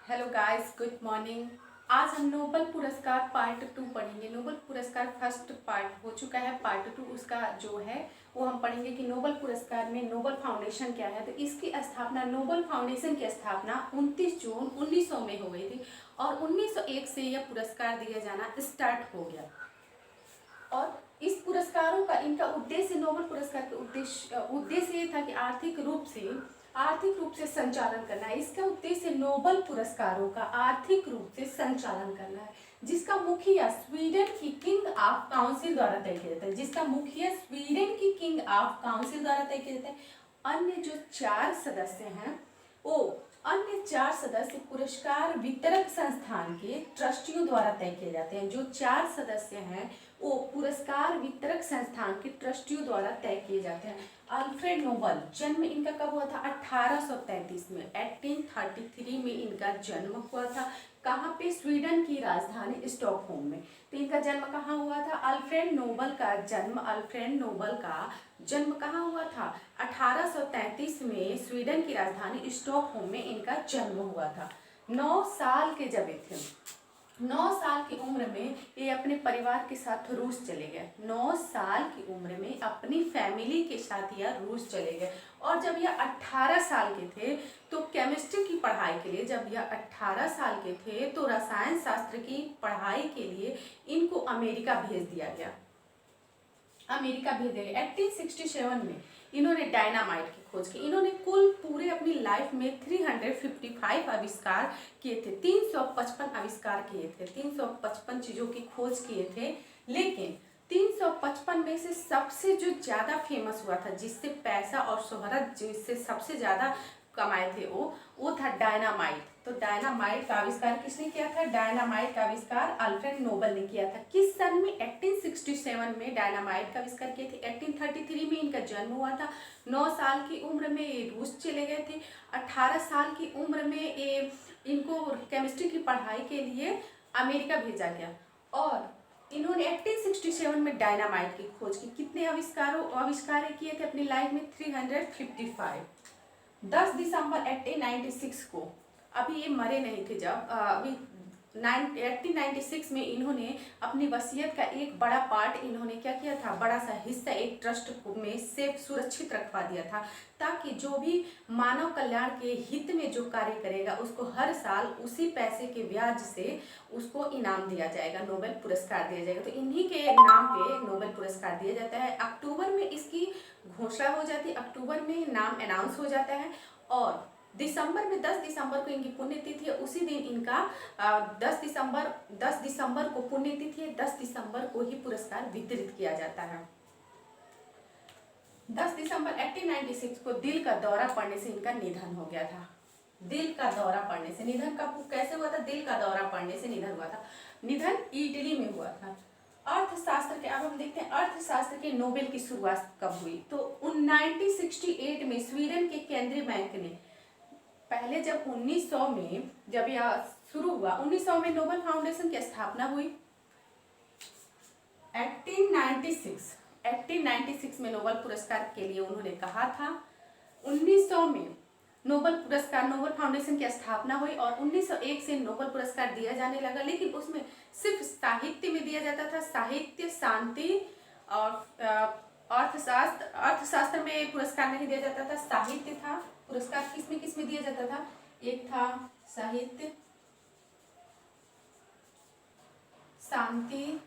Hello guys, good morning. आज हम Nobel पुरस्कार पार्ट 2 पढ़ेंगे। नोबल पुरस्कार फर्स्ट पार्ट हो चुका है, पार्ट 2 उसका जो है वो हम पढ़ेंगे कि नोबल पुरस्कार में नोबल फाउंडेशन क्या है। तो इसकी स्थापना, नोबल फाउंडेशन की स्थापना 29 जून 1900 में हो गई थी और 1901 से यह पुरस्कार दिया जाना स्टार्ट हो गया। और इस पुरस्कारों का, इनका उद्देश्य, नोबल पुरस्कार का उद्देश्य ये था कि आर्थिक रूप से संचालन करना है। इसका उद्देश्य नोबल पुरस्कारों का आर्थिक रूप से संचालन करना है, जिसका मुखिया स्वीडन की किंग ऑफ काउंसिल द्वारा तय किया जाता है। जिसका मुखिया स्वीडन की किंग ऑफ काउंसिल द्वारा तय किया जाता है। अन्य जो 4 सदस्य हैं, वो अन्य 4 सदस्य पुरस्कार वितरक संस्थान के ट्रस्टियों द्वारा तय किए जाते हैं। जो 4 सदस्य हैं वो पुरस्कार वितरक संस्थान के ट्रस्टियों द्वारा तय किए जाते हैं। अल्फ्रेड नोबल, जन्म इनका कब हुआ था? 1833 में, 1833 में इनका जन्म हुआ था। कहाँ पे? स्वीडन की राजधानी स्टॉकहोम में। तो इनका जन्म कहाँ हुआ था? अल्फ्रेड नोबल का जन्म कहाँ हुआ था? 1833 में स्वीडन की राजधानी स्टॉकहोम में इनका जन्म हुआ था। 9 साल के जब थे, 9 साल की उम्र में ये अपने परिवार के साथ रूस चले गए। 9 साल की उम्र में अपनी फैमिली के साथ यह रूस चले गए। और जब यह 18 साल के थे तो केमिस्ट्री की पढ़ाई के लिए, जब यह 18 साल के थे तो रसायन शास्त्र की पढ़ाई के लिए इनको अमेरिका भेज दिया गया। 1867 में इन्होंने डायनामाइट की खोज की। इन्होंने कुल पूरे अपनी लाइफ में 355 आविष्कार किए थे, 355 आविष्कार किए थे, 355 चीज़ों की खोज किए थे। लेकिन 355 में से सबसे जो ज़्यादा फेमस हुआ था, जिससे पैसा और शोहरत जिससे सबसे ज़्यादा कमाए थे, वो था डायनामाइट। तो डायनामाइट का आविष्कार किसने किया था? डायनामाइट का आविष्कार अल्फ्रेड नोबल ने किया था। किस सन में? 1867 में डायनामाइट का आविष्कार किए थे। 1833 में इनका जन्म हुआ था। 9 साल की उम्र में ये रूस चले गए थे। 18 साल की उम्र में ये इनको केमिस्ट्री की पढ़ाई के लिए अमेरिका भेजा गया। और इन्होंने 1867 में डायनामाइट की खोज की। कितने आविष्कार किए थे अपनी लाइफ में? 355। 10 दिसंबर 1896 को, अभी ये मरे नहीं थे जब, अभी 1896 में इन्होंने अपनी वसीयत का एक बड़ा पार्ट इन्होंने क्या किया था? बड़ा सा हिस्सा एक ट्रस्ट में सेफ सुरक्षित रखवा दिया था, ताकि जो भी मानव कल्याण के हित में जो कार्य करेगा उसको हर साल उसी पैसे के ब्याज से उसको इनाम दिया जाएगा, नोबेल पुरस्कार दिया जाएगा। तो इन्हीं के नाम पे नोबेल पुरस्कार दिया जाता है। अक्टूबर में इसकी घोषणा हो जाती है, अक्टूबर में नाम अनाउंस हो जाता है। और दिसंबर में 10 दिसंबर को इनकी पुण्यतिथि है। उसी दिन इनका 10 दिसंबर को पुण्यतिथि है। 10 दिसंबर को ही पुरस्कार वितरित किया जाता है। 10 दिसंबर 1896 को दिल का दौरा पड़ने से इनका निधन हो गया था। दिल का दौरा पड़ने से निधन का कैसे हुआ था? दिल का दौरा पड़ने से निधन हुआ था। निधन इटली में हुआ था। अर्थशास्त्र के, अब हम देखते हैं अर्थशास्त्र के नोबेल की शुरुआत कब हुई। तो 1968 में स्वीडन के केंद्रीय बैंक ने, पहले जब 1900 में जब यह शुरू हुआ, 1900 में नोबेल फाउंडेशन की स्थापना हुई। 1896 में नोबेल पुरस्कार के लिए उन्होंने कहा था। 1900 में नोबेल फाउंडेशन की स्थापना हुई और 1901 से नोबेल पुरस्कार दिया जाने लगा। लेकिन उसमें सिर्फ साहित्य में दिया जाता था, साहित्य, शांति और अर्थशास्त्र में पुरस्कार नहीं दिया जाता था। साहित्य था पुरस्कार, किस में दिया जाता था? एक था साहित्य, शांति,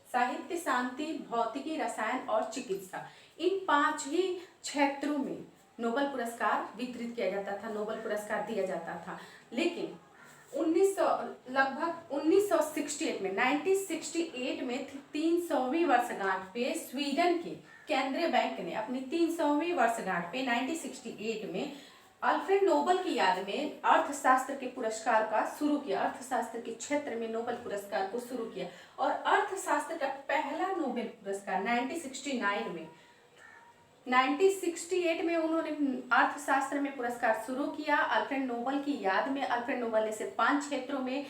साहित्य, शांति, भौतिकी, रसायन और चिकित्सा, इन 5 ही क्षेत्रों में नोबेल पुरस्कार वितरित किया जाता था, नोबेल पुरस्कार दिया जाता था। लेकिन 1968 में 1968 में 300वीं वर्षगांठ पे स्वीडन के केंद्रीय बैंक ने अपनी 300वीं वर्षगांठ पे 1968 में अल्फ्रेड नोबल की याद में अर्थशास्त्र के पुरस्कार का शुरू किया। अर्थशास्त्र के क्षेत्र में नोबेल पुरस्कार को शुरू किया और अर्थशास्त्र का पहला नोबेल पुरस्कार 1969 में 1968 में उन्होंने अर्थशास्त्र में पुरस्कार शुरू किया अल्फ्रेड नोबेल की याद में। अल्फ्रेड नोबेल ने सिर्फ 5 क्षेत्रों में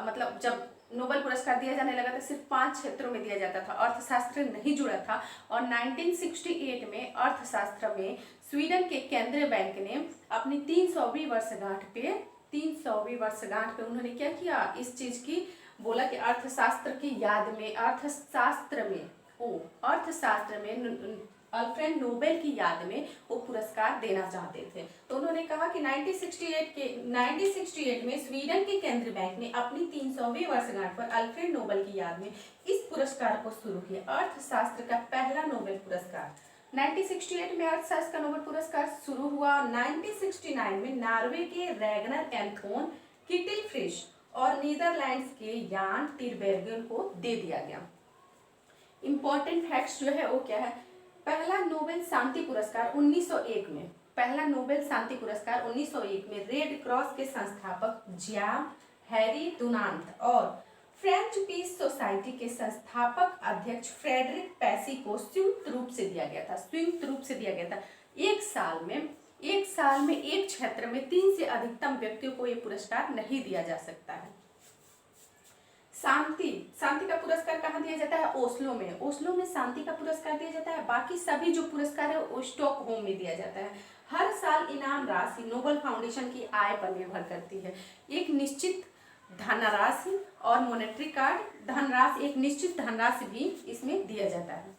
मतलब जब नोबेल पुरस्कार दिया जाने लगा तो सिर्फ 5 क्षेत्रों में दिया जाता था, अर्थशास्त्र नहीं जुड़ा था। और 1968 में अर्थशास्त्र में स्वीडन के केंद्रीय बैंक ने अपनी 300वीं वर्षगांठ पे उन्होंने क्या किया, इस चीज की बोला कि अर्थशास्त्र की याद में, अर्थशास्त्र में अल्फ्रेड नोबेल की याद में वो पुरस्कार देना चाहते थे। तो उन्होंने कहा कि 1968 में स्वीडन के केंद्रीय बैंक ने अपनी 300वीं वर्षगांठ पर अल्फ्रेड नोबेल की याद में इस पुरस्कार को शुरू किया, अर्थशास्त्र का पहला नोबेल पुरस्कार। 1968 में अर्थशास्त्र का नोबेल पुरस्कार शुरू हुआ। 1969 में नॉर्वे के रैगनर एंथोन किटलफ्रिश और नीदरलैंड्स के यान टिरबेर्गन को दे दिया गया। इंपॉर्टेंट फैक्ट्स जो है वो क्या है, पहला नोबेल शांति पुरस्कार 1901 में, पहला नोबेल शांति पुरस्कार 1901 में रेड क्रॉस के संस्थापक जैम हैरी डुनांट और फ्रेंच पीस सोसाइटी के संस्थापक अध्यक्ष फ्रेडरिक पैसी को संयुक्त रूप से दिया गया था। एक साल में एक क्षेत्र में 3 से अधिकतम व्यक्तियों को यह पुरस्कार नहीं दिया जा सकता है। शांति का पुरस्कार कहाँ दिया जाता है, ओस्लो में शांति का पुरस्कार दिया जाता है। बाकी सभी जो पुरस्कार है वो स्टॉकहोम में दिया जाता है। हर साल इनाम राशि नोबेल फाउंडेशन की आय पर निर्भर करती है। एक निश्चित धनराशि और मॉनेटरी कार्ड धनराशि, एक निश्चित धनराशि भी इसमें दिया जाता है।